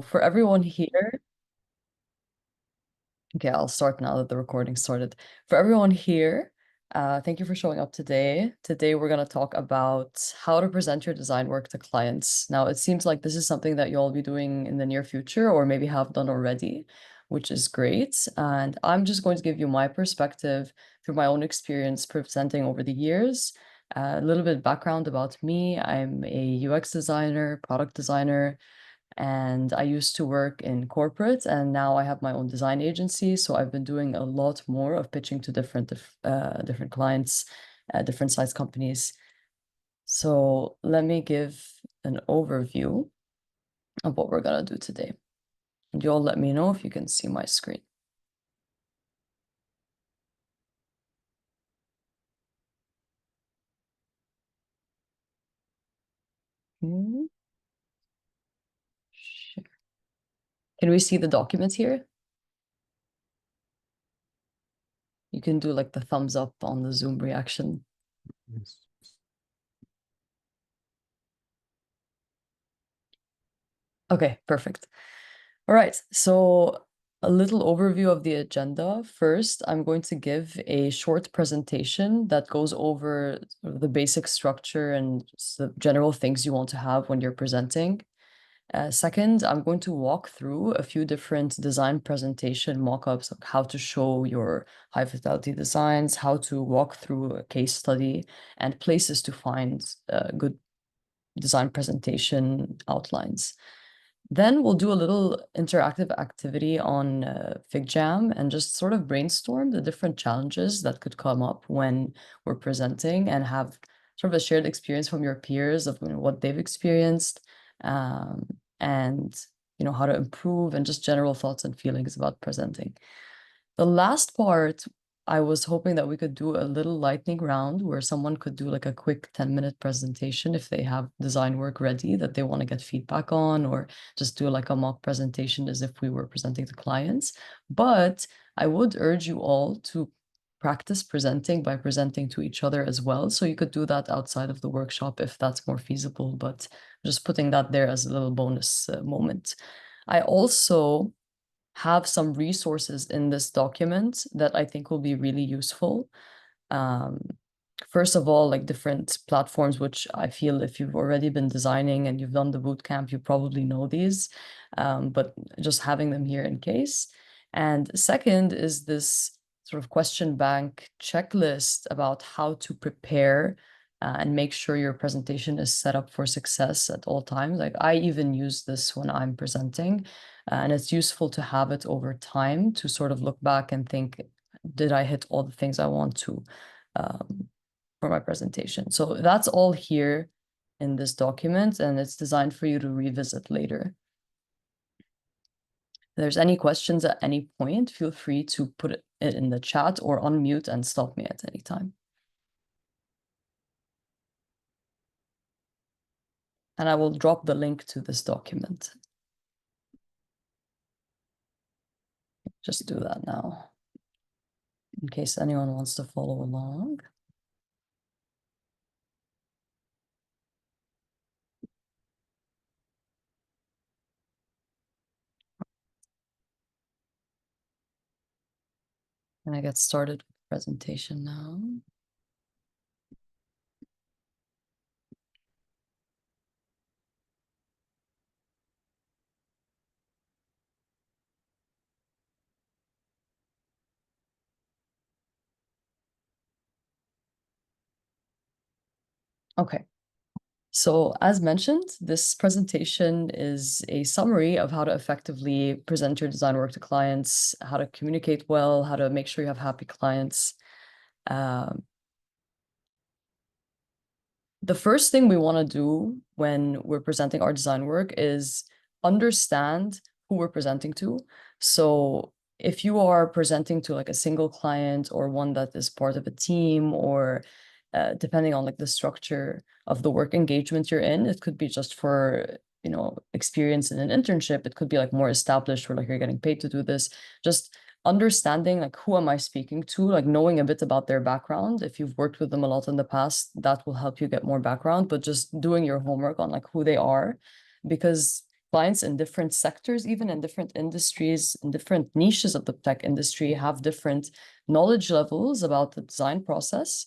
For everyone here, okay, I'll start now that the recording started. For everyone here, thank you for showing up today. Today, we're going to talk about how to present your design work to clients. Now, it seems like this is something that you'll be doing in the near future or maybe have done already, which is great. And I'm just going to give you my perspective through my own experience presenting over the years. A little bit background about me. I'm a UX designer, product designer, and I used to work in corporate, and now I have my own design agency. So I've been doing a lot more of pitching to different clients, different size companies. So let me give an overview of what we're gonna do today. And you all let me know if you can see my screen. Hmm, share. Can we see the documents here? You can do like the thumbs up on the Zoom reaction. Yes. Okay, perfect. All right, so a little overview of the agenda. First, I'm going to give a short presentation that goes over sort of the basic structure and just the general things you want to have when you're presenting. Second, I'm going to walk through a few different design presentation mock-ups, like how to show your high fidelity designs, how to walk through a case study, and places to find good design presentation outlines. Then we'll do a little interactive activity on FigJam and just sort of brainstorm the different challenges that could come up when we're presenting and have sort of a shared experience from your peers of what they've experienced, and how to improve, and just general thoughts and feelings about presenting. The last part, I was hoping that we could do a little lightning round where someone could do like a quick 10-minute presentation if they have design work ready that they want to get feedback on, or just do like a mock presentation as if we were presenting to clients. But I would urge you all to practice presenting by presenting to each other as well. So you could do that outside of the workshop if that's more feasible, but just putting that there as a little bonus moment. I also have some resources in this document that I think will be really useful. Um, First of all, like different platforms, which I feel if you've already been designing and you've done the boot camp, you probably know these, but just having them here in case. And second is this sort of question bank checklist about how to prepare and make sure your presentation is set up for success at all times. Like I even use this when I'm presenting, and it's useful to have it over time to sort of look back and think, did I hit all the things I want to for my presentation? So that's all here in this document, and it's designed for you to revisit later. If there's any questions at any point, feel free to put it in the chat or unmute and stop me at any time. And I will drop the link to this document. Just do that now, in case anyone wants to follow along. And I get started with the presentation now. Okay. So as mentioned, this presentation is a summary of how to effectively present your design work to clients, how to communicate well, how to make sure you have happy clients. The first thing we want to do when we're presenting our design work is understand who we're presenting to. So if you are presenting to like a single client or one that is part of a team, or depending on like the structure of the work engagement you're in, it could be just for experience in an internship. It could be like more established where like you're getting paid to do this. Just understanding like who am I speaking to, like knowing a bit about their background. If you've worked with them a lot in the past, that will help you get more background, but just doing your homework on like who they are, because clients in different sectors, even in different industries, in different niches of the tech industry, have different knowledge levels about the design process.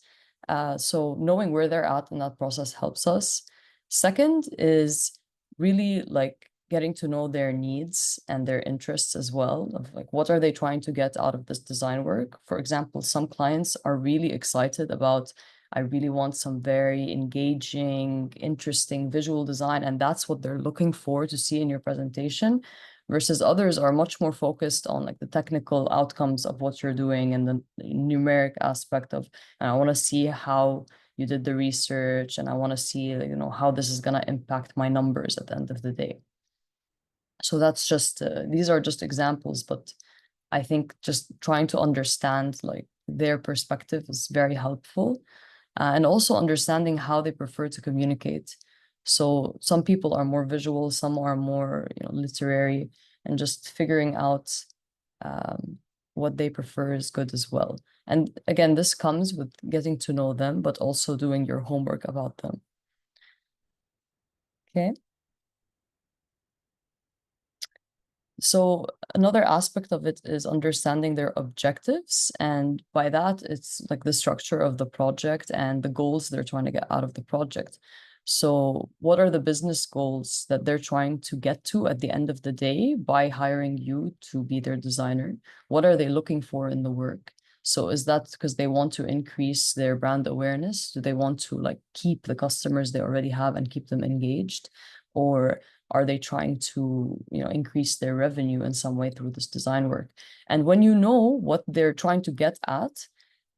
So knowing where they're at in that process helps us. Second is really like getting to know their needs and their interests as well, of like what are they trying to get out of this design work. For example, some clients are really excited about, I really want some very engaging, interesting visual design, and that's what they're looking for to see in your presentation, versus others are much more focused on like the technical outcomes of what you're doing and the numeric aspect of, and I want to see how you did the research, and I want to see, you know, how this is going to impact my numbers at the end of the day. So that's just, these are just examples, but I think just trying to understand like their perspective is very helpful. And also understanding how they prefer to communicate. So some people are more visual, some are more, you know, literary, and just figuring out what they prefer is good as well. And again, this comes with getting to know them, but also doing your homework about them. Okay. So another aspect of it is understanding their objectives. And by that, it's like the structure of the project and the goals they're trying to get out of the project. So what are the business goals that they're trying to get to at the end of the day by hiring you to be their designer? What are they looking for in the work? So is that because they want to increase their brand awareness? Do they want to like keep the customers they already have and keep them engaged? Or are they trying to, you know, increase their revenue in some way through this design work? And when you know what they're trying to get at,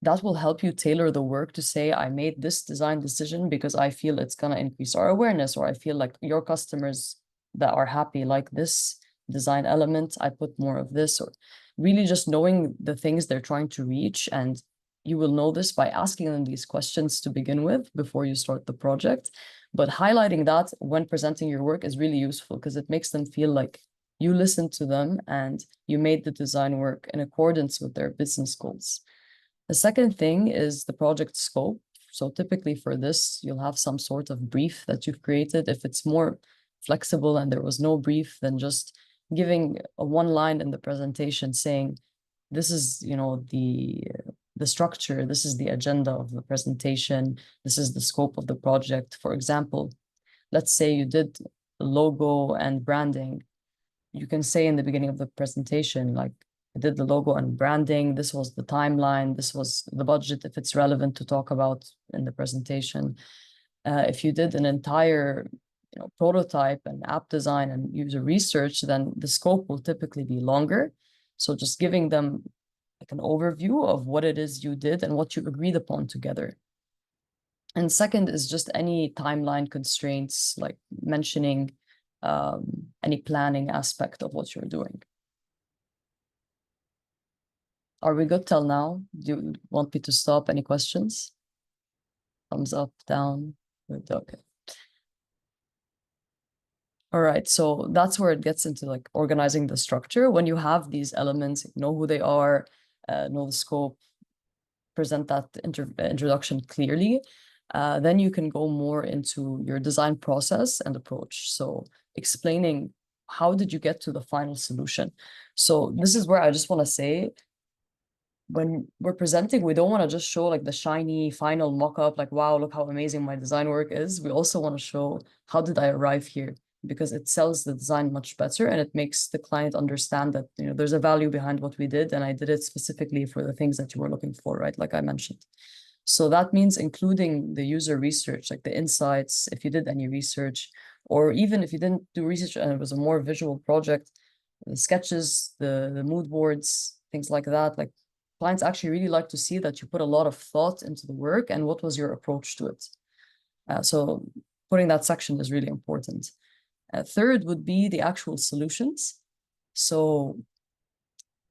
that will help you tailor the work to say, I made this design decision because I feel it's going to increase our awareness, or I feel like your customers that are happy like this design element, I put more of this, or really just knowing the things they're trying to reach. And you will know this by asking them these questions to begin with before you start the project. But highlighting that when presenting your work is really useful because it makes them feel like you listened to them and you made the design work in accordance with their business goals. The second thing is the project scope. So typically for this, you'll have some sort of brief that you've created. If it's more flexible and there was no brief, then just giving a one line in the presentation saying, this is, you know, the structure, this is the agenda of the presentation, this is the scope of the project. For example, let's say you did logo and branding. You can say in the beginning of the presentation, like, I did the logo and branding, this was the timeline, this was the budget, if it's relevant to talk about in the presentation. If you did an entire, you know, prototype and app design and user research, then the scope will typically be longer. So just giving them like an overview of what it is you did and what you agreed upon together. And second is just any timeline constraints, like mentioning any planning aspect of what you're doing. Are we good till now? Do you want me to stop? Any questions? Thumbs up, down? Good, okay. All right, so that's where it gets into like organizing the structure. When you have these elements, know who they are, know the scope, present that introduction clearly, then you can go more into your design process and approach. So explaining how did you get to the final solution? So this is where I just want to say, when we're presenting, we don't want to just show like the shiny final mock-up, like, wow, look how amazing my design work is. We also want to show how did I arrive here, because it sells the design much better and it makes the client understand that, you know, there's a value behind what we did and I did it specifically for the things that you were looking for, right? Like I mentioned. So that means including the user research, like the insights, if you did any research, or even if you didn't do research and it was a more visual project, the sketches, the mood boards, things like that. Like clients actually really like to see that you put a lot of thought into the work and what was your approach to it. So putting that section is really important. Third would be the actual solutions. So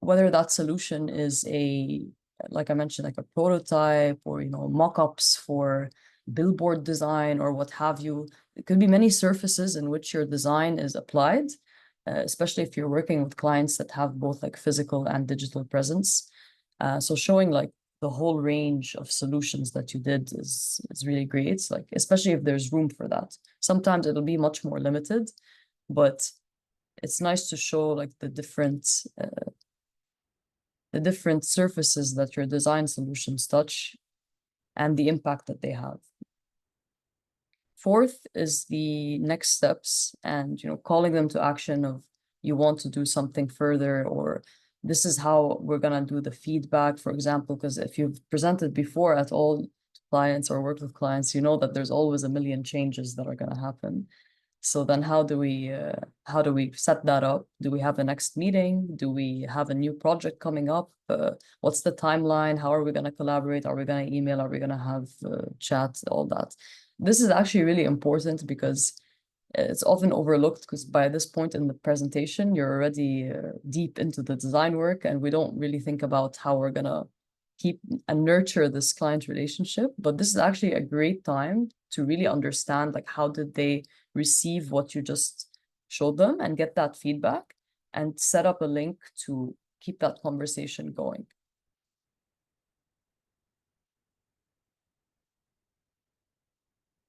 whether that solution is a, like I mentioned, like a prototype or, you know, mock-ups for billboard design or what have you, it could be many surfaces in which your design is applied, especially if you're working with clients that have both like physical and digital presence. So showing like the whole range of solutions that you did is really great, like especially if there's room for that. Sometimes it'll be much more limited, but it's nice to show like the different surfaces that your design solutions touch and the impact that they have. Fourth is the next steps and, calling them to action of you want to do something further, or this is how we're going to do the feedback, for example, because if you've presented before at all clients or worked with clients, you know that there's always a million changes that are going to happen. So then how do we set that up? Do we have the next meeting? Do we have a new project coming up? What's the timeline? How are we going to collaborate? Are we going to email? Are we going to have chat? All that. This is actually really important because it's often overlooked, because by this point in the presentation, you're already deep into the design work, and we don't really think about how we're going to keep and nurture this client relationship. But this is actually a great time to really understand, like, how did they receive what you just showed them and get that feedback and set up a link to keep that conversation going.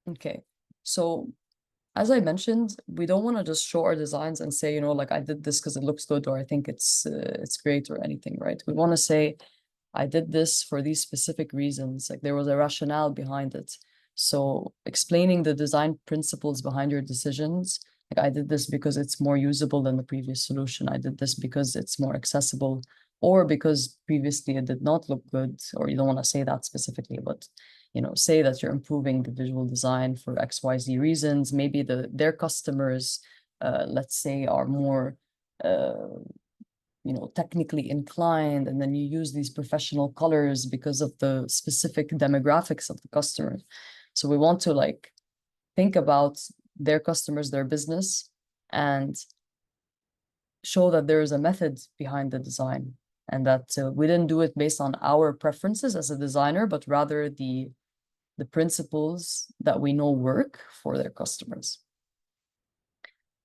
Okay, so as I mentioned, we don't want to just show our designs and say, like, I did this because it looks good, or I think it's great or anything, right? We want to say, I did this for these specific reasons. Like, there was a rationale behind it. So explaining the design principles behind your decisions, like, I did this because it's more usable than the previous solution. I did this because it's more accessible, or because previously it did not look good, or you don't want to say that specifically, but say that you're improving the visual design for XYZ reasons. Maybe their customers, let's say, are more technically inclined, and then you use these professional colors because of the specific demographics of the customer. So we want to think about their customers, their business, and show that there is a method behind the design, and that we didn't do it based on our preferences as a designer, but rather the principles that we know work for their customers.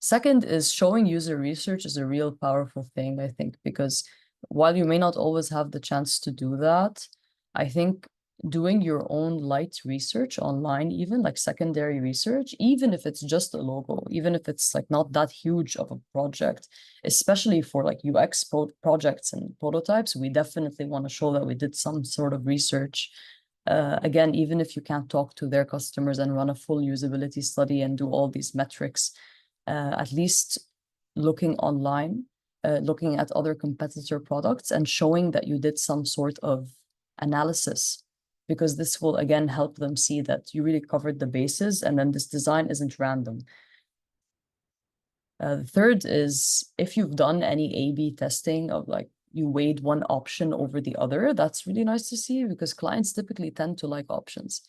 Second is showing user research is a real powerful thing, I think, because while you may not always have the chance to do that, I think doing your own light research online, even like secondary research, even if it's just a logo, even if it's like not that huge of a project, especially for like UX projects and prototypes, we definitely want to show that we did some sort of research. Again, even if you can't talk to their customers and run a full usability study and do all these metrics, at least looking online, looking at other competitor products and showing that you did some sort of analysis, because this will again help them see that you really covered the bases, and then this design isn't random. The third is, if you've done any A/B testing of like you weighed one option over the other, that's really nice to see, because clients typically tend to like options.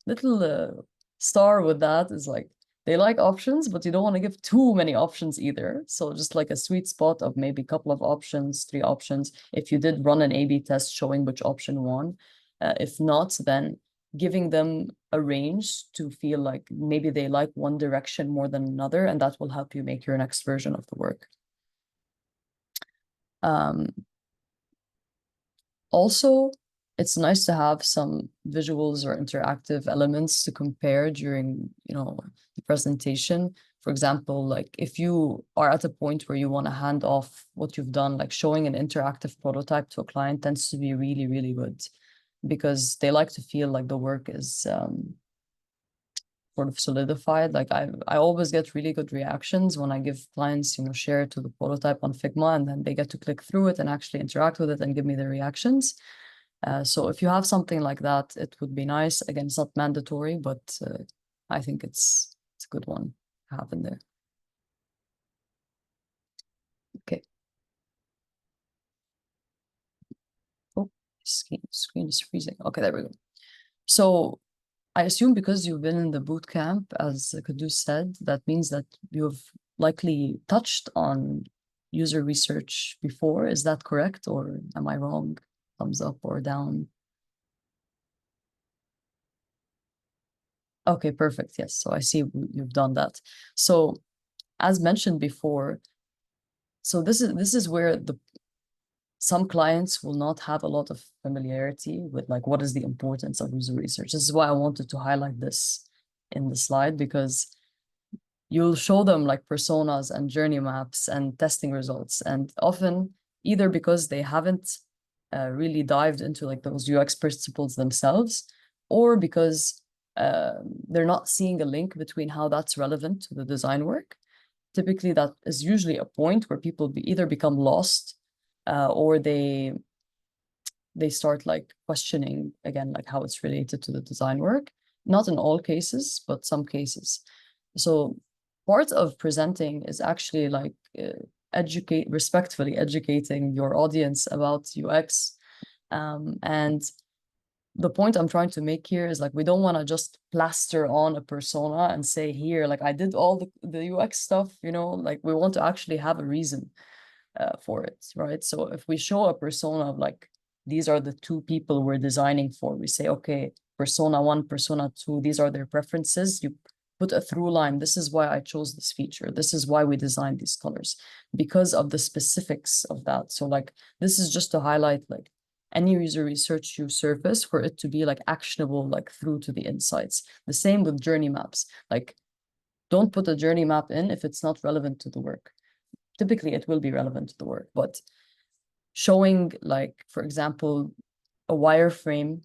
Little star with that is like, they like options, but you don't want to give too many options either. So just like a sweet spot of maybe a couple of options, 3 options, if you did run an A/B test showing which option won. If not, then giving them a range to feel like maybe they like one direction more than another, and that will help you make your next version of the work. Also, it's nice to have some visuals or interactive elements to compare during, the presentation. For example, like if you are at a point where you want to hand off what you've done, like showing an interactive prototype to a client tends to be really, really good, because they like to feel like the work is sort of solidified. Like I always get really good reactions when I give clients, share to the prototype on Figma, and then they get to click through it and actually interact with it and give me their reactions. So if you have something like that, it would be nice. Again, it's not mandatory, but I think it's a good one to have in there. Okay. Oh, screen is freezing. Okay, there we go. So I assume because you've been in the boot camp, as Kudus said, that means that you've likely touched on user research before. Is that correct, or am I wrong? Thumbs up or down? Okay, perfect. Yes, so I see you've done that. So as mentioned before, so this is where some clients will not have a lot of familiarity with like what is the importance of user research. This is why I wanted to highlight this in the slide, because you'll show them like personas and journey maps and testing results. And often, either because they haven't really dived into like those UX principles themselves, or because they're not seeing a link between how that's relevant to the design work. Typically, that is usually a point where people either become lost or they start like questioning again, like how it's related to the design work. Not in all cases, but some cases. So part of presenting is actually like respectfully educating your audience about UX. And the point I'm trying to make here is like, we don't want to just plaster on a persona and say, here, like I did all the UX stuff, you know, like we want to actually have a reason for it, right? So if we show a persona of like, these are the two people we're designing for, we say, okay, persona 1, persona 2, these are their preferences. You put a through line. This is why I chose this feature. This is why we designed these colors, because of the specifics of that. So like, this is just to highlight like any user research you surface for it to be like actionable, like through to the insights. The same with journey maps. Like, don't put a journey map in if it's not relevant to the work. Typically, it will be relevant to the work, but showing like, for example, a wireframe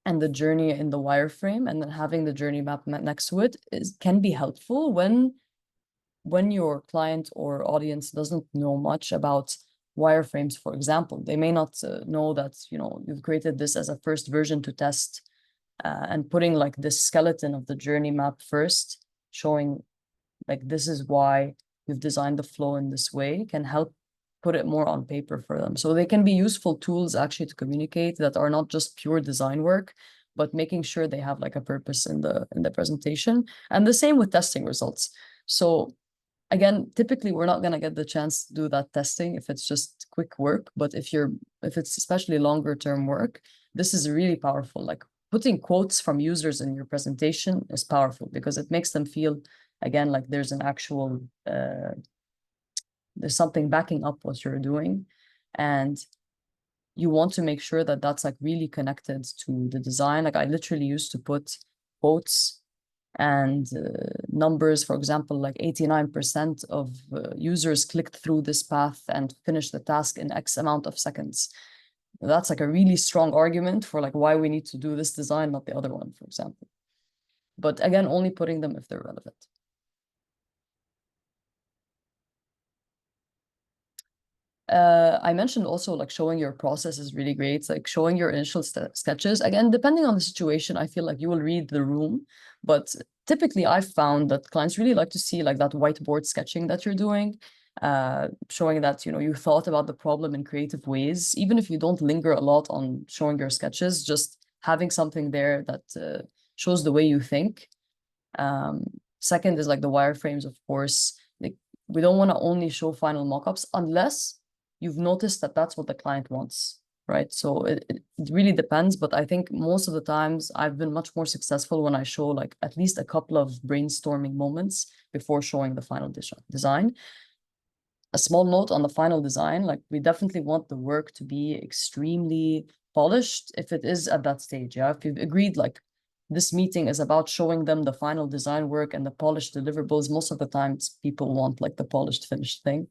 and the journey in the wireframe, and then having the journey map next to it can be helpful when your client or audience doesn't know much about wireframes, for example. They may not know that, you know, you've created this as a first version to test, and putting like this skeleton of the journey map first, showing like this is why we've designed the flow in this way, can help put it more on paper for them. So they can be useful tools actually to communicate that are not just pure design work, but making sure they have like a purpose in the presentation. And the same with testing results. So again, typically we're not going to get the chance to do that testing if it's just quick work. But if it's especially longer term work, this is really powerful. Like putting quotes from users in your presentation is powerful because it makes them feel, again, like there's an actual, there's something backing up what you're doing. And you want to make sure that that's like really connected to the design. Like I literally used to put quotes and numbers, for example, like 89% of users clicked through this path and finished the task in X amount of seconds. That's like a really strong argument for like why we need to do this design, not the other one, for example. But again, only putting them if they're relevant. I mentioned also like showing your process is really great, like showing your initial sketches. Again, depending on the situation, I feel like you will read the room, but typically I've found that clients really like to see like that whiteboard sketching that you're doing, showing that, you know, you thought about the problem in creative ways. Even if you don't linger a lot on showing your sketches, just having something there that shows the way you think. Second is like the wireframes, of course. Like we don't want to only show final mockups unless you've noticed that that's what the client wants, right? So it really depends, but I think most of the times I've been much more successful when I show like at least a couple of brainstorming moments before showing the final design. A small note on the final design, like we definitely want the work to be extremely polished if it is at that stage. Yeah, if you've agreed like this meeting is about showing them the final design work and the polished deliverables, most of the times people want like the polished finished thing.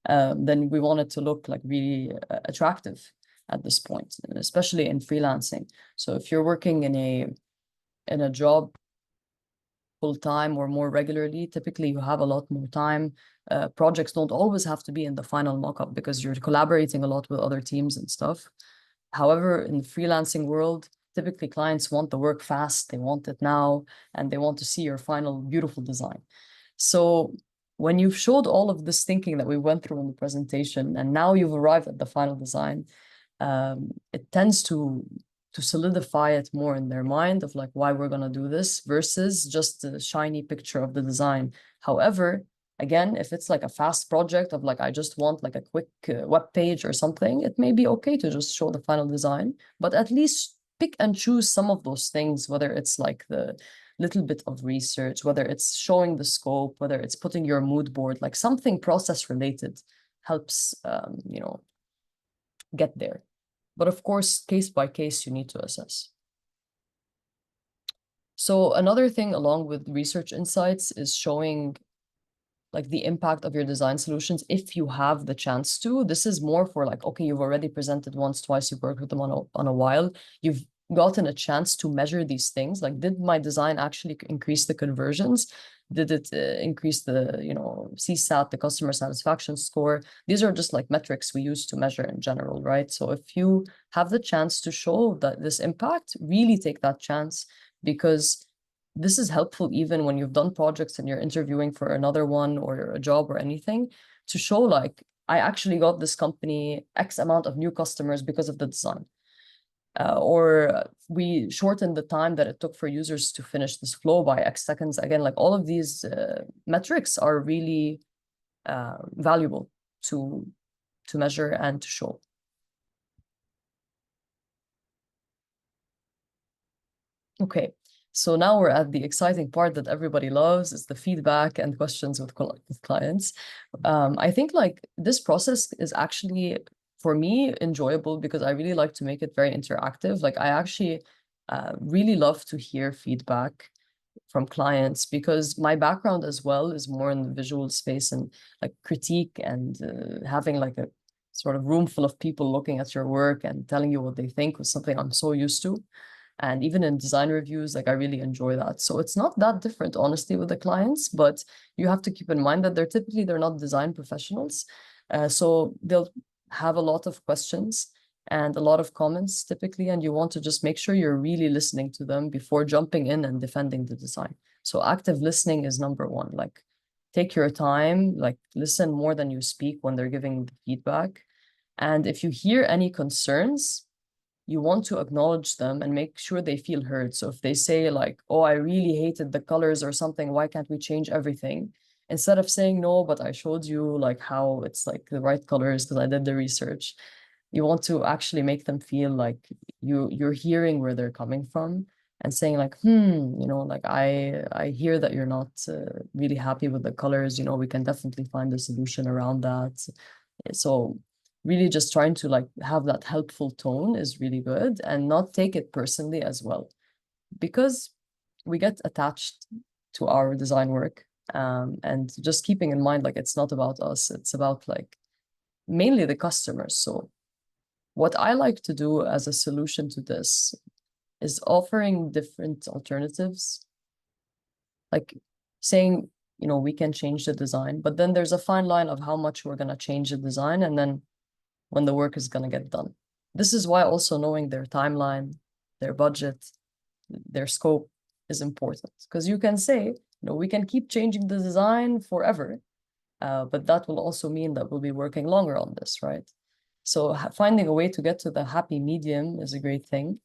Then we want it to look like really attractive at this point, especially in freelancing. So if you're working in a job full time or more regularly, typically you have a lot more time. Projects don't always have to be in the final mockup because you're collaborating a lot with other teams and stuff. However, in the freelancing world, typically clients want the work fast, they want it now, and they want to see your final beautiful design. So when you've showed all of this thinking that we went through in the presentation, and now you've arrived at the final design, it tends to solidify it more in their mind of like why we're going to do this versus just the shiny picture of the design. However, again, if it's like a fast project of like I just want like a quick web page or something, it may be okay to just show the final design, but at least pick and choose some of those things, whether it's like the little bit of research, whether it's showing the scope, whether it's putting your mood board, like something process related helps, you know, get there. But of course, case by case, you need to assess. So another thing along with research insights is showing like the impact of your design solutions if you have the chance to. This is more for like, okay, you've already presented once, twice, you've worked with them on a while. You've gotten a chance to measure these things. Like, did my design actually increase the conversions? Did it increase the, CSAT, the customer satisfaction score? These are just like metrics we use to measure in general, right? So if you have the chance to show that this impact, really take that chance, because this is helpful even when you've done projects and you're interviewing for another one or a job or anything, to show like, I actually got this company X amount of new customers because of the design. Or we shortened the time that it took for users to finish this flow by X seconds. Again, like all of these metrics are really valuable to measure and to show. Okay, so now we're at the exciting part that everybody loves, is the feedback and questions with clients. I think like this process is actually, for me, enjoyable because I really like to make it very interactive. Like I actually really love to hear feedback from clients, because my background as well is more in the visual space and like critique and having like a sort of room full of people looking at your work and telling you what they think was something I'm so used to. And even in design reviews, like I really enjoy that. So it's not that different, honestly, with the clients, but you have to keep in mind that they're not design professionals. So they'll have a lot of questions and a lot of comments typically, and you want to just make sure you're really listening to them before jumping in and defending the design. So active listening is number one. Like take your time, like listen more than you speak when they're giving the feedback. And if you hear any concerns, you want to acknowledge them and make sure they feel heard. So if they say like, oh, I really hated the colors or something, why can't we change everything? Instead of saying, no, but I showed you like how it's like the right colors because I did the research, you want to actually make them feel like you're hearing where they're coming from and saying like, like I hear that you're not really happy with the colors, we can definitely find a solution around that. So really just trying to like have that helpful tone is really good, and not take it personally as well, because we get attached to our design work, and just keeping in mind like it's not about us, it's about like mainly the customers. So what I like to do as a solution to this is offering different alternatives, like saying, we can change the design, but then there's a fine line of how much we're going to change the design, and then when the work is going to get done. This is why also knowing their timeline, their budget, their scope is important, because you can say, we can keep changing the design forever, but that will also mean that we'll be working longer on this, right? So finding a way to get to the happy medium is a great thing.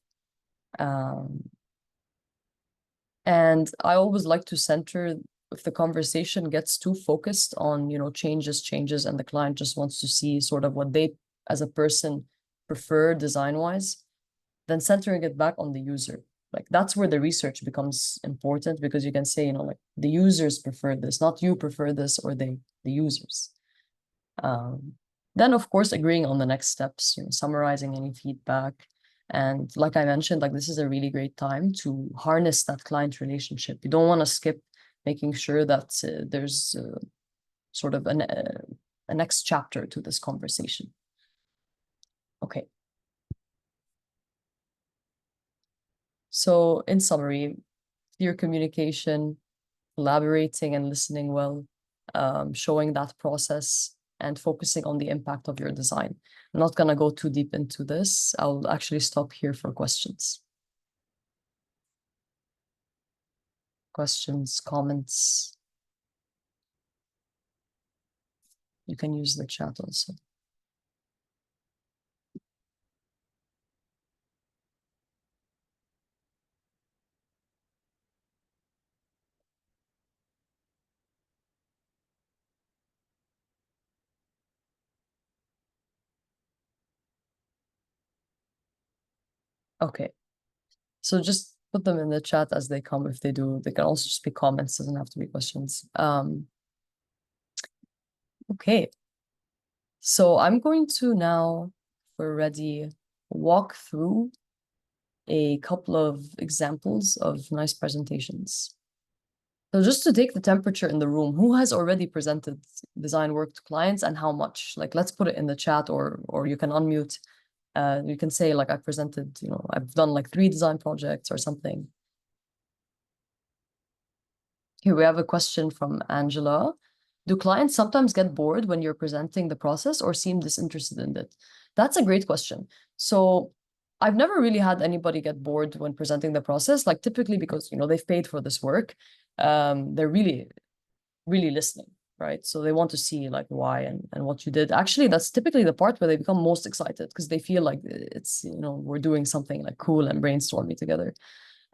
And I always like to center, if the conversation gets too focused on, changes, and the client just wants to see sort of what they as a person prefer design-wise, then centering it back on the user. Like that's where the research becomes important, because you can say, like the users prefer this, not you prefer this, or the users. Then of course agreeing on the next steps, summarizing any feedback. And like I mentioned, like this is a really great time to harness that client relationship. You don't want to skip making sure that there's sort of a next chapter to this conversation. Okay. So in summary, clear communication, collaborating and listening well, showing that process, and focusing on the impact of your design. I'm not going to go too deep into this. I'll actually stop here for questions. Questions, comments. You can use the chat also. Okay. So just put them in the chat as they come. If they do, they can also just be comments, doesn't have to be questions. Okay. So I'm going to now, if we're ready, walk through a couple of examples of nice presentations. So just to take the temperature in the room, who has already presented design work to clients and how much? Like, let's put it in the chat, or you can unmute. You can say like, I presented, I've done like 3 design projects or something. Here we have a question from Angela. Do clients sometimes get bored when you're presenting the process or seem disinterested in it? That's a great question. So I've never really had anybody get bored when presenting the process, like typically because, they've paid for this work. They're really, really listening, right? So they want to see like why and what you did. Actually, that's typically the part where they become most excited because they feel like it's, we're doing something like cool and brainstorming together.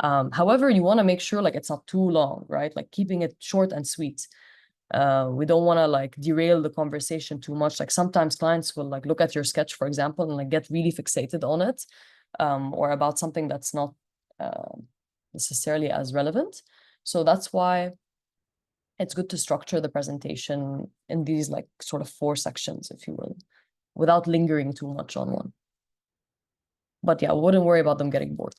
However, you want to make sure like it's not too long, right? Like keeping it short and sweet. We don't want to like derail the conversation too much. Like sometimes clients will like look at your sketch, for example, and like get really fixated on it, or about something that's not necessarily as relevant. So that's why it's good to structure the presentation in these like sort of 4 sections, if you will, without lingering too much on one. But yeah, I wouldn't worry about them getting bored.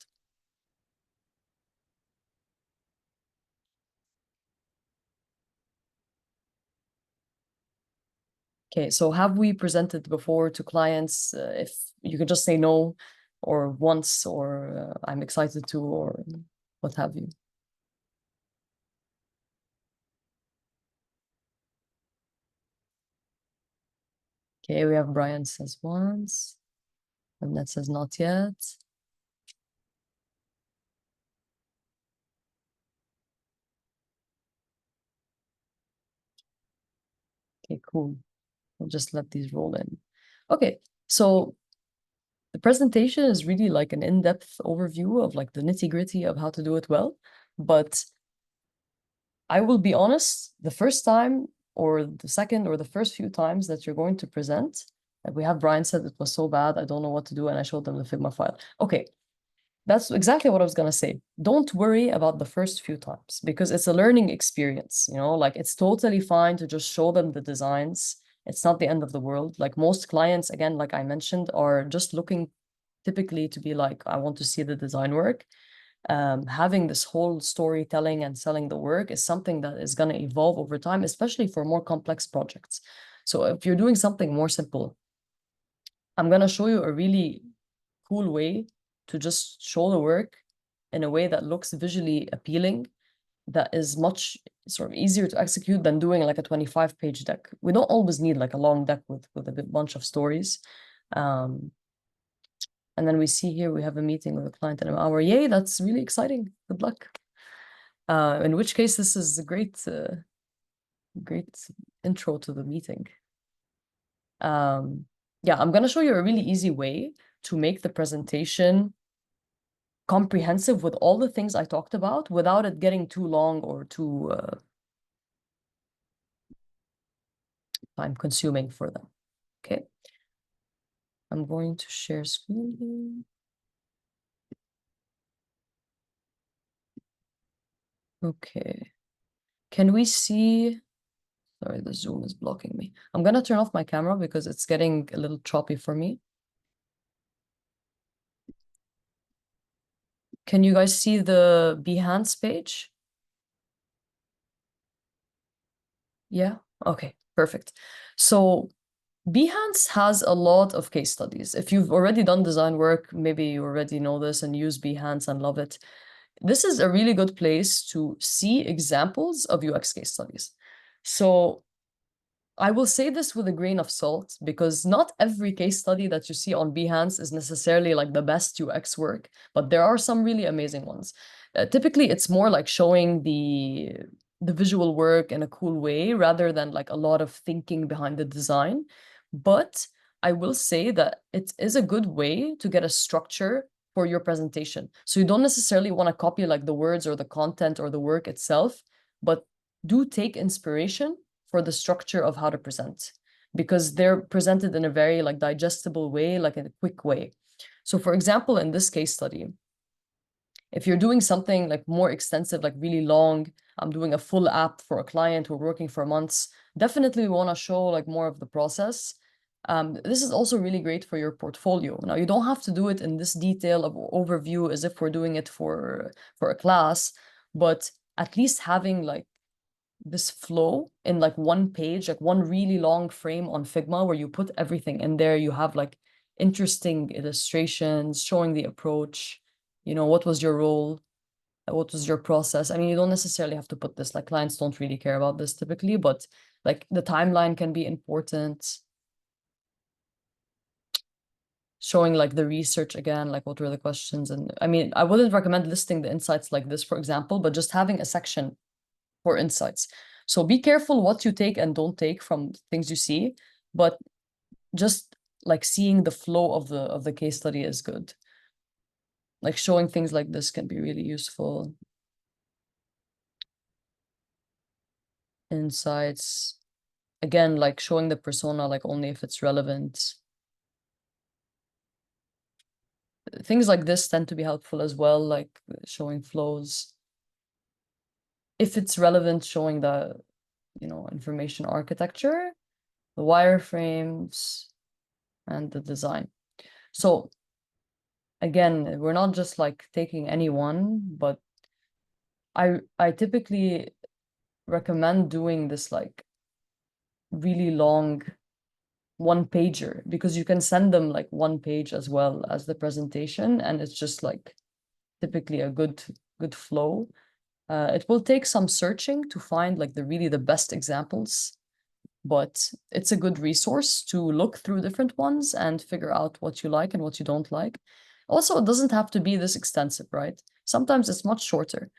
Okay, so have we presented before to clients? If you can just say no, or once, or I'm excited to, or what have you. Okay, we have Brian says once, and that says not yet. Okay, cool. We'll just let these roll in. Okay, so the presentation is really like an in-depth overview of like the nitty-gritty of how to do it well. But I will be honest, the first time or the second or the first few times that you're going to present, like we have Brian said it was so bad, I don't know what to do, and I showed them the Figma file. Okay, that's exactly what I was gonna say. Don't worry about the first few times because it's a learning experience, like it's totally fine to just show them the designs. It's not the end of the world. Like most clients, again, like I mentioned, are just looking typically to be like, I want to see the design work. Having this whole storytelling and selling the work is something that is going to evolve over time, especially for more complex projects. So if you're doing something more simple, I'm going to show you a really cool way to just show the work in a way that looks visually appealing, that is much sort of easier to execute than doing like a 25-page deck. We don't always need like a long deck with a bunch of stories. And then we see here we have a meeting with a client in an hour. Yay, that's really exciting. Good luck. In which case, this is a great intro to the meeting. Yeah, I'm going to show you a really easy way to make the presentation comprehensive with all the things I talked about without it getting too long or too time consuming for them. Okay. I'm going to share screen here. Okay. Can we see? Sorry, the Zoom is blocking me. I'm gonna turn off my camera because it's getting a little choppy for me. Can you guys see the Behance page? Yeah? Okay, perfect. So Behance has a lot of case studies. If you've already done design work, maybe you already know this and use Behance and love it. This is a really good place to see examples of UX case studies. So I will say this with a grain of salt because not every case study that you see on Behance is necessarily like the best UX work, but there are some really amazing ones. Typically, it's more like showing the visual work in a cool way rather than like a lot of thinking behind the design. But I will say that it is a good way to get a structure for your presentation. So you don't necessarily want to copy like the words or the content or the work itself, but do take inspiration for the structure of how to present because they're presented in a very like digestible way, like in a quick way. So for example, in this case study, if you're doing something like more extensive, like really long, I'm doing a full app for a client, we're working for months, definitely we want to show like more of the process. This is also really great for your portfolio. Now, you don't have to do it in this detail of overview as if we're doing it for a class, but at least having like this flow in like one page, like one really long frame on Figma where you put everything in there. You have like interesting illustrations showing the approach, what was your role, what was your process. I mean, you don't necessarily have to put this, like clients don't really care about this typically, but like the timeline can be important. Showing like the research again, like what were the questions. And I mean, I wouldn't recommend listing the insights like this, for example, but just having a section for insights. So be careful what you take and don't take from things you see, but just like seeing the flow of the case study is good. Like showing things like this can be really useful. Insights. Again, like showing the persona, like only if it's relevant. Things like this tend to be helpful as well, like showing flows. If it's relevant, showing the, information architecture, the wireframes, and the design. So again, we're not just like taking any one, but I typically recommend doing this like really long one pager because you can send them like one page as well as the presentation, and it's just like typically a good flow. It will take some searching to find like the best examples, but it's a good resource to look through different ones and figure out what you like and what you don't like. Also, it doesn't have to be this extensive, right? Sometimes it's much shorter.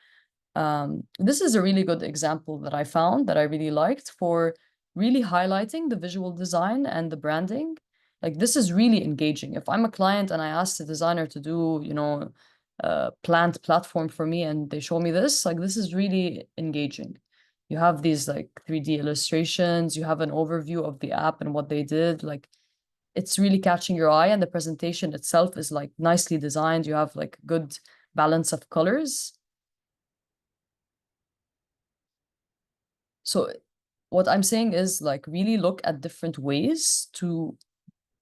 This is a really good example that I found that I really liked for really highlighting the visual design and the branding. Like this is really engaging. If I'm a client and I ask the designer to do, a plant platform for me and they show me this, like this is really engaging. You have these like 3D illustrations, you have an overview of the app and what they did. Like it's really catching your eye, and the presentation itself is like nicely designed. You have like good balance of colors. So what I'm saying is like really look at different ways to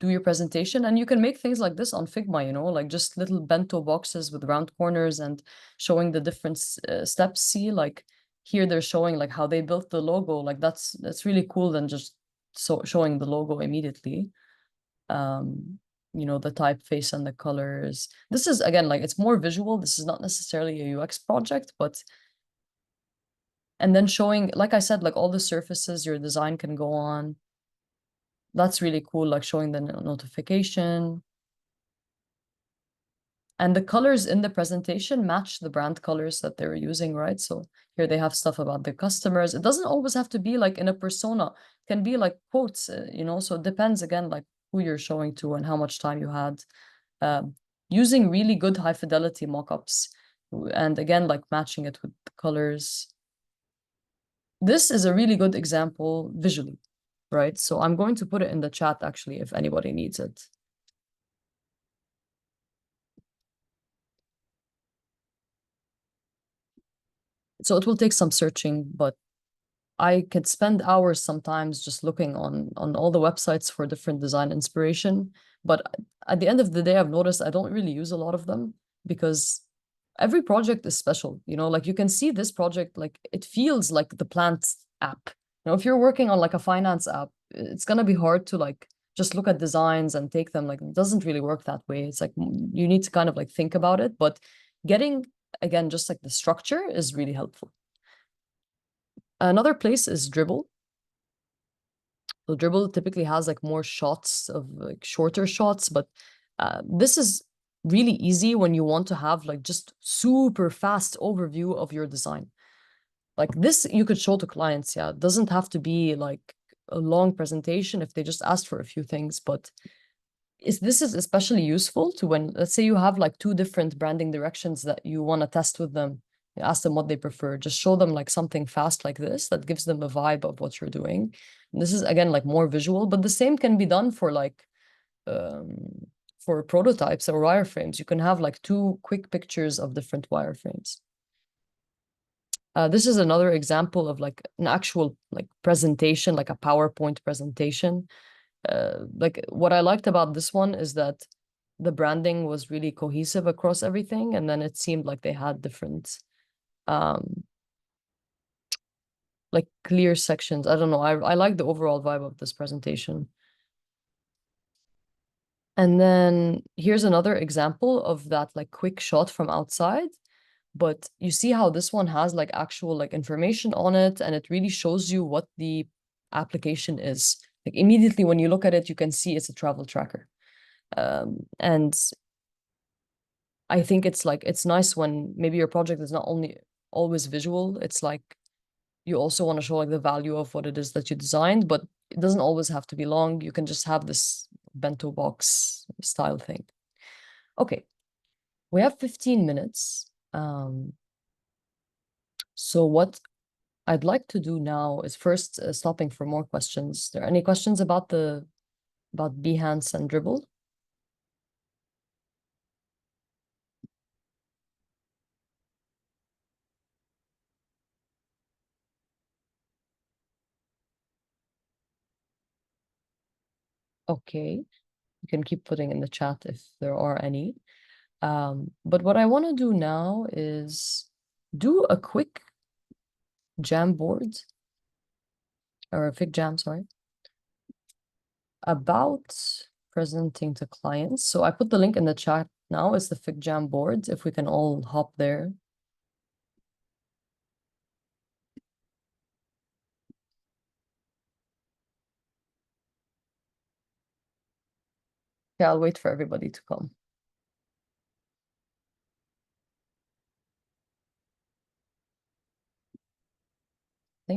do your presentation, and you can make things like this on Figma, like just little bento boxes with round corners and showing the different steps. See, like here they're showing like how they built the logo. Like that's really cool than just showing the logo immediately. The typeface and the colors. This is again like it's more visual. This is not necessarily a UX project, but and then showing, like I said, like all the surfaces your design can go on. That's really cool, like showing the notification. And the colors in the presentation match the brand colors that they were using, right? So here they have stuff about the customers. It doesn't always have to be like in a persona. It can be like quotes, so it depends again, like who you're showing to and how much time you had. Using really good high fidelity mockups, and again, like matching it with the colors. This is a really good example visually, right? So I'm going to put it in the chat actually if anybody needs it. So it will take some searching, but I could spend hours sometimes just looking on all the websites for different design inspiration. But at the end of the day, I've noticed I don't really use a lot of them because every project is special. Like you can see this project, like it feels like the plant app. If you're working on like a finance app, it's gonna be hard to like just look at designs and take them. Like it doesn't really work that way. It's like you need to kind of like think about it. But getting, again, just like the structure is really helpful. Another place is Dribbble. So Dribbble typically has like more shots of like shorter shots, but this is really easy when you want to have like just super fast overview of your design. Like this you could show to clients. Yeah, it doesn't have to be like a long presentation if they just asked for a few things, but this is especially useful to when, let's say you have like two different branding directions that you want to test with them. You ask them what they prefer. Just show them like something fast like this that gives them a vibe of what you're doing. And this is again like more visual, but the same can be done for like for prototypes or wireframes. You can have like two quick pictures of different wireframes. This is another example of like an actual like presentation, like a PowerPoint presentation. like what I liked about this one is that the branding was really cohesive across everything, and then it seemed like they had different um like clear sections. I don't know. I like the overall vibe of this presentation. And then here's another example of that like quick shot from outside. But you see how this one has like actual like information on it, and it really shows you what the application is. Like immediately when you look at it, you can see it's a travel tracker. And I think it's like it's nice when maybe your project is not only always visual, it's like you also want to show like the value of what it is that you designed, but it doesn't always have to be long. You can just have this bento box style thing. Okay, we have 15 minutes. So what I'd like to do now is first stopping for more questions. There any questions about the about Behance and Dribble? Okay, you can keep putting in the chat if there are any. But what I want to do now is do a quick Jamboard or a FigJam, sorry, about presenting to clients. So I put the link in the chat now. It's the FigJam board. If we can all hop there. Yeah, I'll wait for everybody to come. I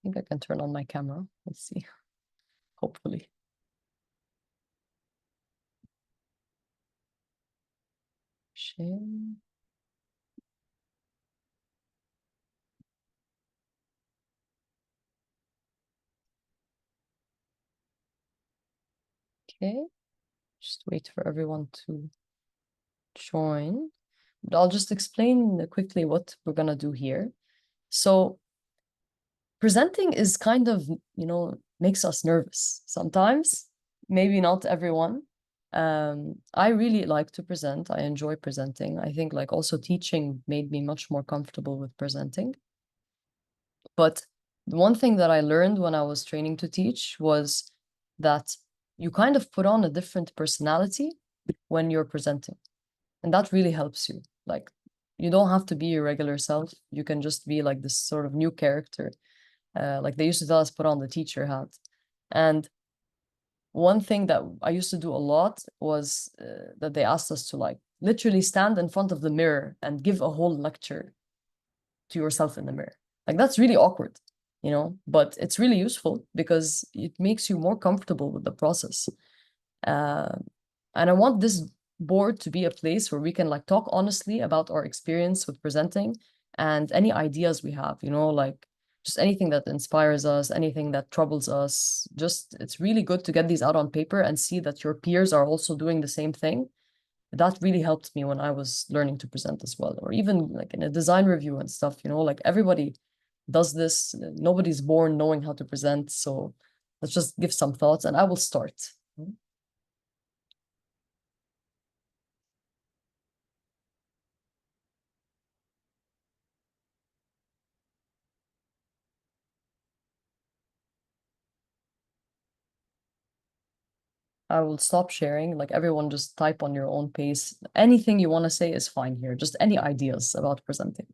think I can turn on my camera. Let's see. Hopefully. Share. Okay. Just wait for everyone to join. But I'll just explain quickly what we're gonna do here. So presenting is kind of, makes us nervous sometimes, maybe not everyone. I really like to present. I enjoy presenting. I think like also teaching made me much more comfortable with presenting. But the one thing that I learned when I was training to teach was that you kind of put on a different personality when you're presenting. And that really helps you. Like you don't have to be your regular self. You can just be like this sort of new character. Like they used to tell us, put on the teacher hat. And one thing that I used to do a lot was that they asked us to like literally stand in front of the mirror and give a whole lecture to yourself in the mirror. Like that's really awkward, but it's really useful because it makes you more comfortable with the process. Uh, and I want this board to be a place where we can like talk honestly about our experience with presenting and any ideas we have, like just anything that inspires us, anything that troubles us. Just it's really good to get these out on paper and see that your peers are also doing the same thing. That really helped me when I was learning to present as well, or even like in a design review and stuff, like everybody does this. Nobody's born knowing how to present. So let's just give some thoughts and I will start. I will stop sharing. Like everyone just type on your own pace. Anything you want to say is fine here. Just any ideas about presenting.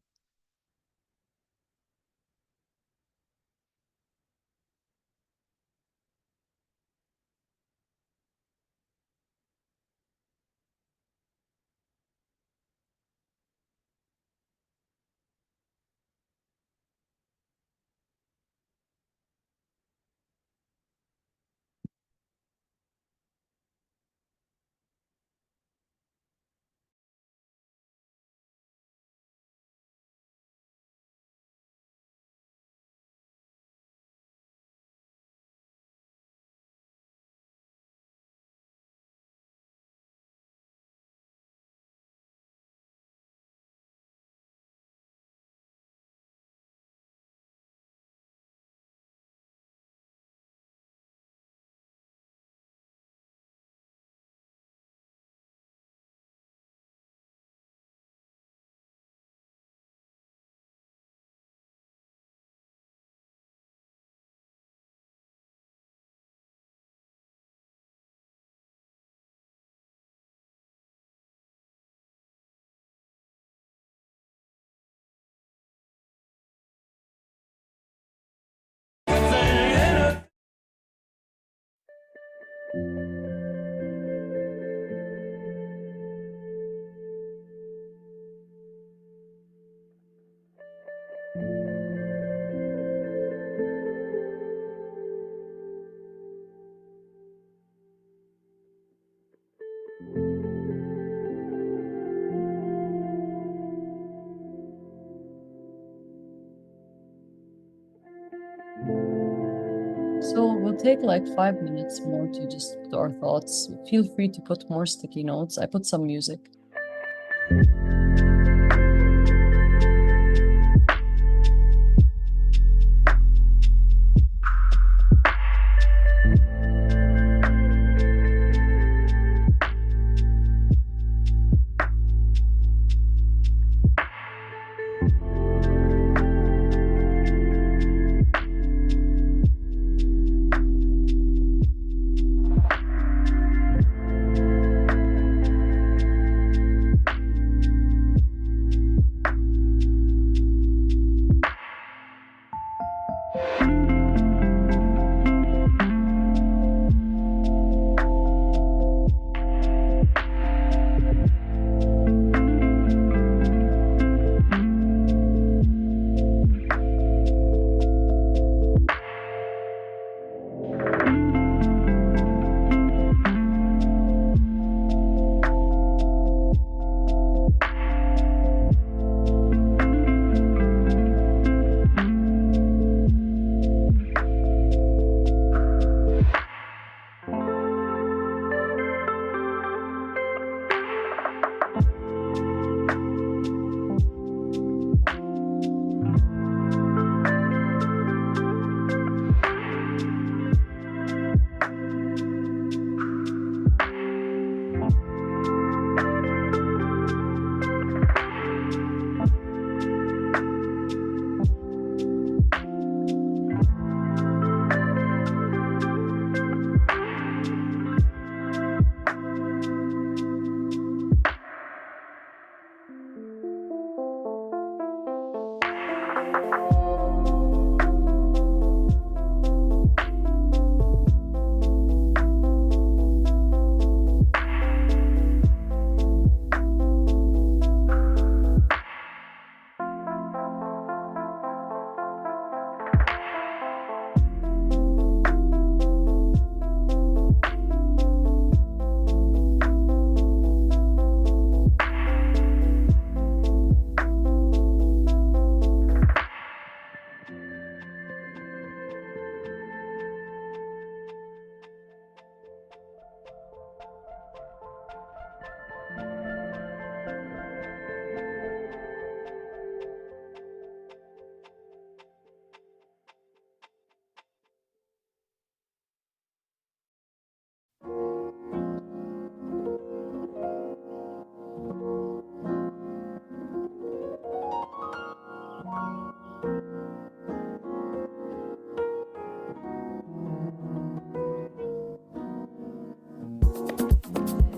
So we'll take like 5 minutes more to just put our thoughts. Feel free to put more sticky notes. I put some music.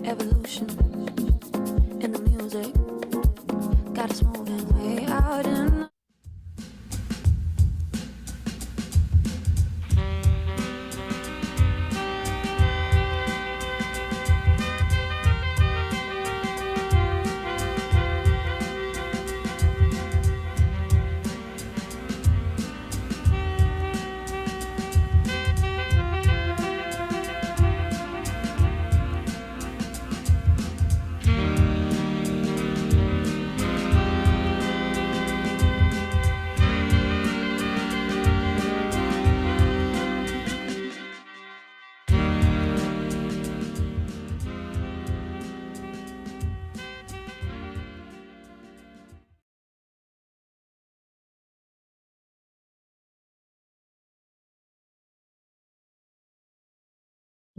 Evolution in the music got us moving way out in.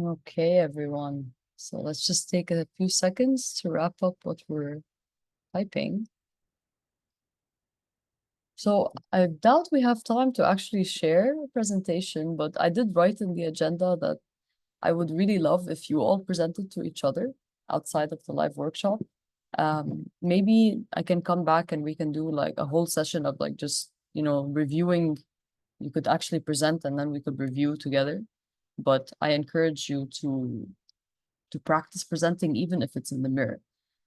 Okay, everyone. So let's just take a few seconds to wrap up what we're typing. So I doubt we have time to actually share a presentation, but I did write in the agenda that I would really love if you all presented to each other outside of the live workshop. Maybe I can come back and we can do like a whole session of like just, reviewing. You could actually present and then we could review together. But I encourage you to practice presenting even if it's in the mirror.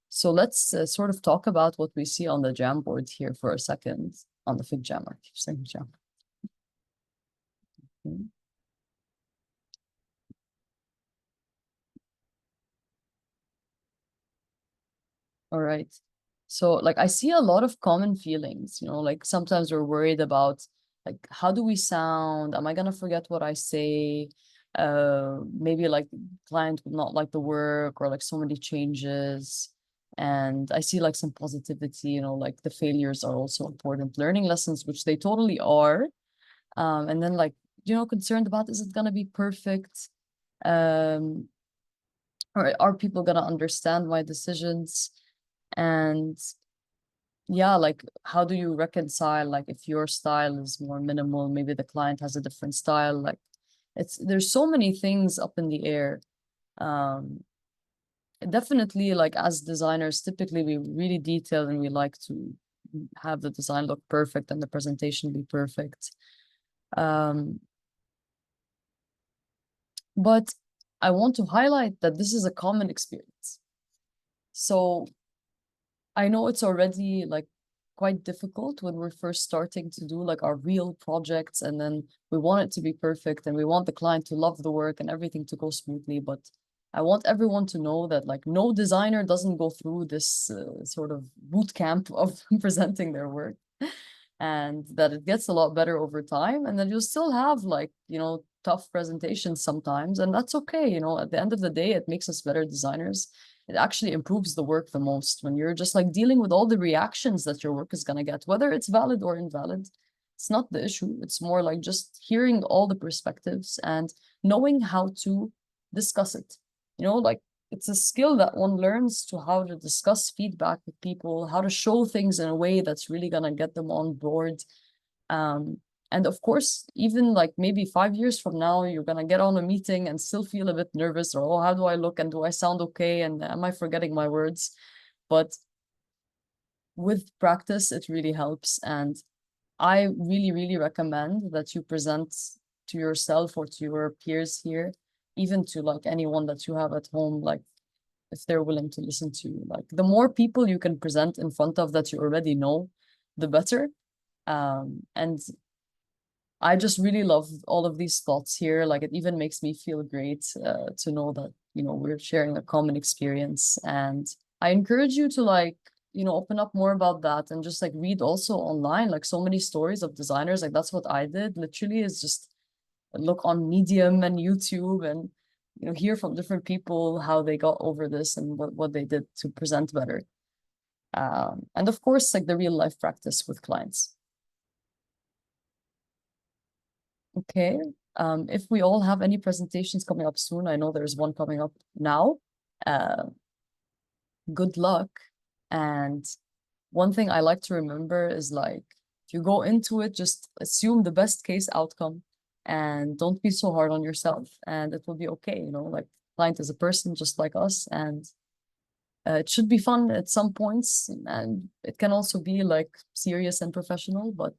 So let's sort of talk about what we see on the Jamboard here for a second, on the FigJam. I keep saying Jam. Okay. All right. So like I see a lot of common feelings, like sometimes we're worried about like, how do we sound? Am I gonna forget what I say? Maybe like client would not like the work, or like so many changes. And I see like some positivity, like the failures are also important learning lessons, which they totally are. And then like, concerned about, is it gonna be perfect? Um, or are people gonna understand my decisions? And yeah, like, how do you reconcile, like, if your style is more minimal, maybe the client has a different style, like, there's so many things up in the air. Um, Definitely, like, as designers, typically we really detail and we like to have the design look perfect and the presentation be perfect. But I want to highlight that this is a common experience. So I know it's already like quite difficult when we're first starting to do like our real projects, and then we want it to be perfect and we want the client to love the work and everything to go smoothly. But I want everyone to know that like no designer doesn't go through this sort of boot camp of presenting their work, and that it gets a lot better over time, and then you'll still have like, tough presentations sometimes, and that's okay. At the end of the day, it makes us better designers. It actually improves the work the most when you're just like dealing with all the reactions that your work is going to get, whether it's valid or invalid. It's not the issue. It's more like just hearing all the perspectives and knowing how to discuss it. Like, it's a skill that one learns, to how to discuss feedback with people, how to show things in a way that's really going to get them on board. And of course, even like maybe 5 years from now, you're going to get on a meeting and still feel a bit nervous, or, oh, how do I look? And do I sound okay? And am I forgetting my words? But with practice, it really helps. And I really, really recommend that you present to yourself or to your peers here, even to like anyone that you have at home, like, if they're willing to listen to you. Like, the more people you can present in front of that you already know, the better. And I just really love all of these thoughts here. Like, it even makes me feel great to know that, we're sharing a common experience. And I encourage you to like, open up more about that and just like read also online, like so many stories of designers. Like, that's what I did literally, is just look on Medium and YouTube and, hear from different people how they got over this and what they did to present better. And of course, like the real life practice with clients. Okay. If we all have any presentations coming up soon, I know there's one coming up now. Uh, Good luck. And one thing I like to remember is like, if you go into it, just assume the best case outcome and don't be so hard on yourself, and it will be okay. Like, client is a person just like us, and it should be fun at some points, and it can also be like serious and professional, but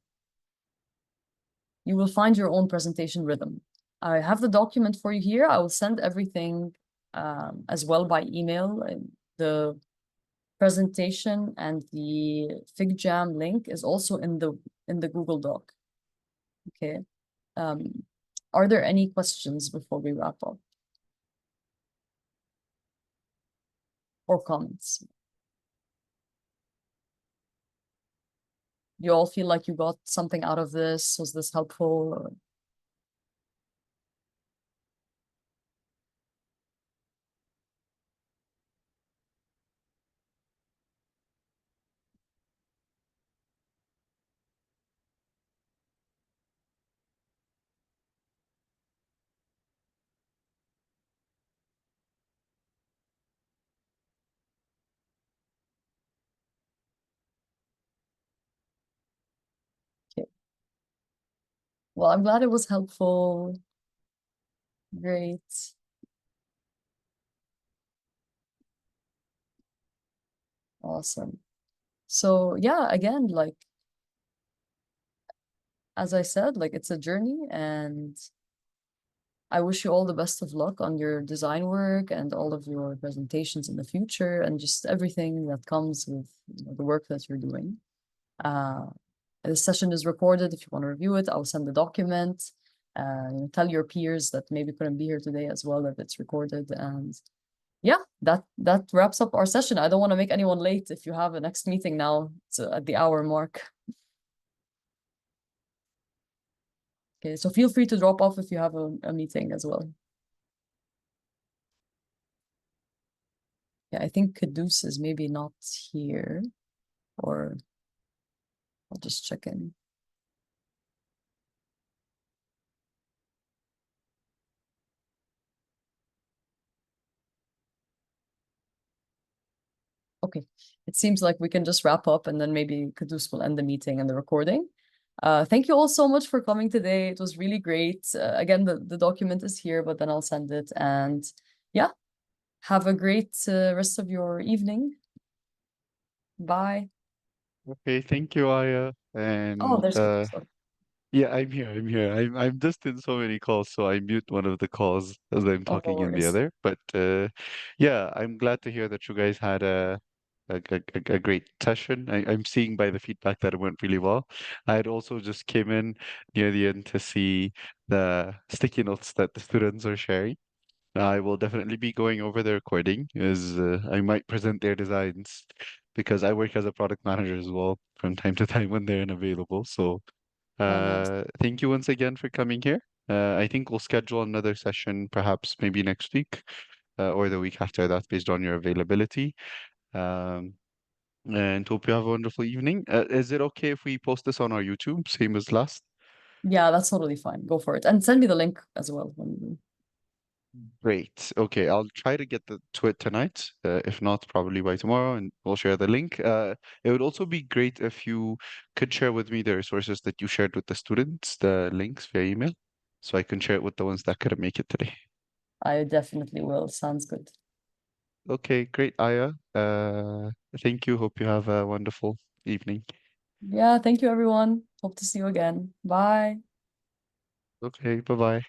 you will find your own presentation rhythm. I have the document for you here. I will send everything as well by email. The presentation and the FigJam link is also in the Google Doc. Okay. Are there any questions before we wrap up? Or comments? You all feel like you got something out of this? Was this helpful? Or... Okay. Well, I'm glad it was helpful. Great. Awesome. So yeah, again, like, as I said, like, it's a journey, and I wish you all the best of luck on your design work and all of your presentations in the future, and just everything that comes with, the work that you're doing. This session is recorded. If you want to review it, I'll send the document. Tell your peers that maybe couldn't be here today as well that it's recorded. And yeah, that wraps up our session. I don't want to make anyone late. If you have a next meeting now, it's at the hour mark. Okay, so feel free to drop off if you have a meeting as well. Yeah, I think Caduce is maybe not here, or I'll just check in. Okay, it seems like we can just wrap up and then maybe Caduce will end the meeting and the recording. Thank you all so much for coming today. It was really great. Again, the document is here, but then I'll send it. And yeah, have a great rest of your evening. Bye. Okay, thank you, Aya. Oh, And there's Caduce. Okay. yeah, I'm here. I'm here. I'm just in so many calls, so I mute one of the calls as I'm Oh, no talking in the worries. other. But yeah, I'm glad to hear that you guys had a great session. I'm seeing by the feedback that it went really well. I had also just came in near the end to see the sticky notes that the students are sharing. I will definitely be going over the recording as I might present their designs because I work as a product manager as well from time to time when they're unavailable. So Oh, nice. thank you once again for coming here. I think we'll schedule another session perhaps maybe next week or the week after that based on your availability. Um, and hope you have a wonderful evening. Is it okay if we post this on our YouTube, same as last? Yeah, that's totally fine. Go for it. And send me the link as well when Great. Okay, I'll try to get to it tonight. If not, probably by tomorrow, and we'll share the link. It would also be great if you could share with me the resources that you shared with the students, the links via email, so I can share it with the ones that couldn't make it today. I definitely will. Sounds good. Okay, great, Aya. Thank you. Hope you have a wonderful evening. Yeah, thank you, everyone. Hope to see you again. Bye. Okay, bye-bye.